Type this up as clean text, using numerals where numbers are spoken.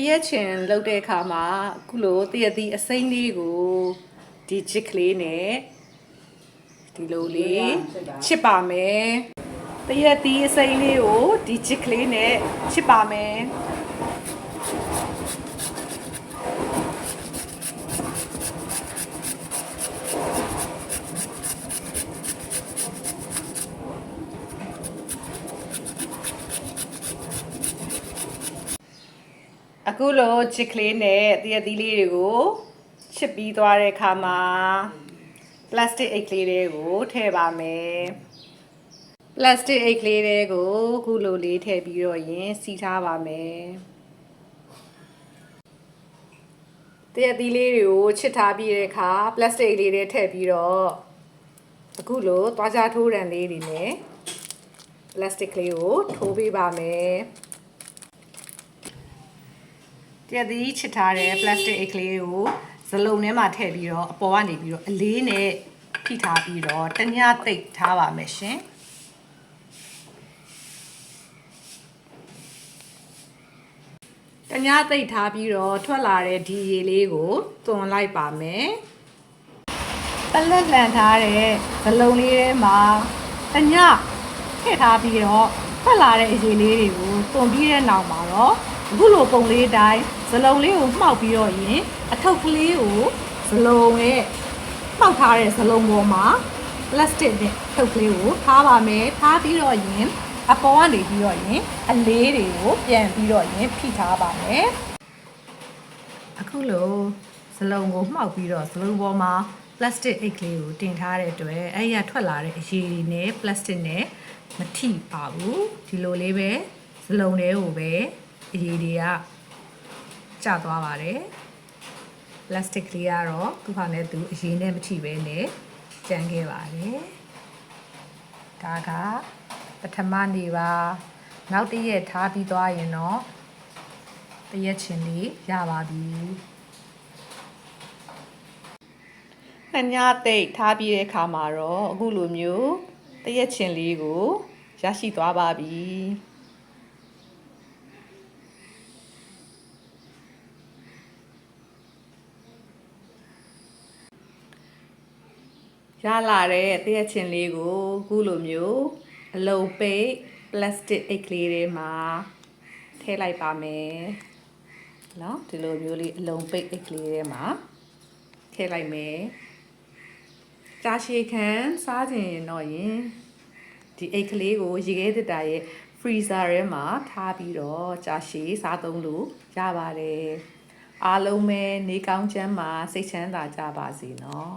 ရက်ချင်လောက်တဲ့အခါမှာအခုလိုတရက်သီးအစိမ်းလေးကိုဒီချစ်ကလေးနဲ့ဒီလိုလေးချစ်ပါမယ်တရက်သီးအစိမ်းလေးကိုဒီချစ်ကလေးနဲ့ချစ်ပါမယ်အခုလိုချစ်ကလေးနဲ့တရက်သီးလေးတွေကိုချစ်ပြီးသွားတဲ့အခါမှာပလတ်စတစ်အိတ်ကလေးတွေကိုထည့်ပါမယ်ပလတ်စတစ်အိတ်ကလေးတွေကိုအခုလိုလေးထည့်ပြီးတော့ရင်စီထားပါမယ်တရက်သီးလေးတွေကိုချစ်ထားပြီးတဲ့အခါပလတ်စတစ်အိတ်လေးတွေထည့်ပြီးတော့အခုလိုသွားကြထိုးရံလေးတွေနဲ့ပလတ်စတစ်ကလေးကိုထိုးပေးပါမယ်တရက်သီးချစ်ထားတဲ့ပလတ်စတစ်အိတ်ကလေးကိုဇလုံးထဲမှာထည့်ပြီးတော့အပေါ်ကနေပြီးတော့အလေးနဲ့ဖိထားပြီးတော့တညသိပ်ထားပါမယ်ရှင်တညသိပ်ထားပြီးတော့ထွက်လာတဲ့ဒီရေလေးကိုသွန်လိုက်ပါမယ်ပလက်လန်ထားတဲ့ဇလုံးလေးထဲမှာတညထည့်ထားပြီးတော့ထွက်လာတဲ့ရေလေးတွေကိုသွန်ပြီးတဲ့နောက်မှာတော့အခုလိုပုံလေးတိုင်းဇလုံးလေးကိုမှောက်ပြီးတော့ရင်အထုပ်ကလေးကိုဇလုံးရဲ့မှောက်ထားတဲ့ဇလုံးပေါ်မှာပလတ်စတစ်နဲ့ထုပ်ကလေးကိုထားပါမယ်ထားပြီးတော့ရင်အပေါ်ကနေပြီးတော့ရင်အလေးတွေကိုပြန်ပြီးတော့ရင်ဖိထားပါမယ်အခုလိုဇလုံးကိုမှောက်ပြီးတော့ဇလုံးပေါ်မှာပလတ်စတစ်အိတ်ကလေးကိုတင်ထားတဲ့အတွက်အဲ့ရထွက်လာတဲ့အရေတွေနဲ့ပလတ်စတစ်နဲ့မထိပါဘူးဒီလိုလေးပဲဇလုံးတွေကိုပဲအရေတွေကကျသွားပါတယ်ပလတ်စတစ်လေးကတော့သူ့ဟာနဲ့သူအရေနဲ့မထိပဲနဲ့ကျန်ခဲ့ပါတယ်ဒါကပထမနေ့ပါနောက်တစ်ရက်ထားပြီးသွားရင်တော့တရက်ချင်းလေးရပါပြီနှစ်ညသိပ်ထားပြီးတဲ့အခါမှာတော့အခုလိုမျိုးတရက်ချင်းလေးကိုရရှိသွားပါပြီရလာတဲ့တရက်ချင်းလေးကိုအခုလိုမျိုးအလုံးပိတ်ပလတ်စတစ်အိတ်ကလေးတွေမှာထည့်လိုက်ပါမယ်เนาะဒီလိုမျိုးလေးအလုံးပိတ်အိတ်ကလေးတွေမှာထည့်လိုက်မယ်ကြာရှည်ခံစားခြင်းတော့ရင်ဒီအိတ်ကလေးကိုရေခဲတစ်တာရဲ့ freezer ထဲမှာထားပြီးတော့ကြာရှည်စားသုံးလို့ရပါတယ်အားလုံးပဲနေကောင်းချမ်းမှာစိတ်ချမ်းသာကြပါစေเนาะ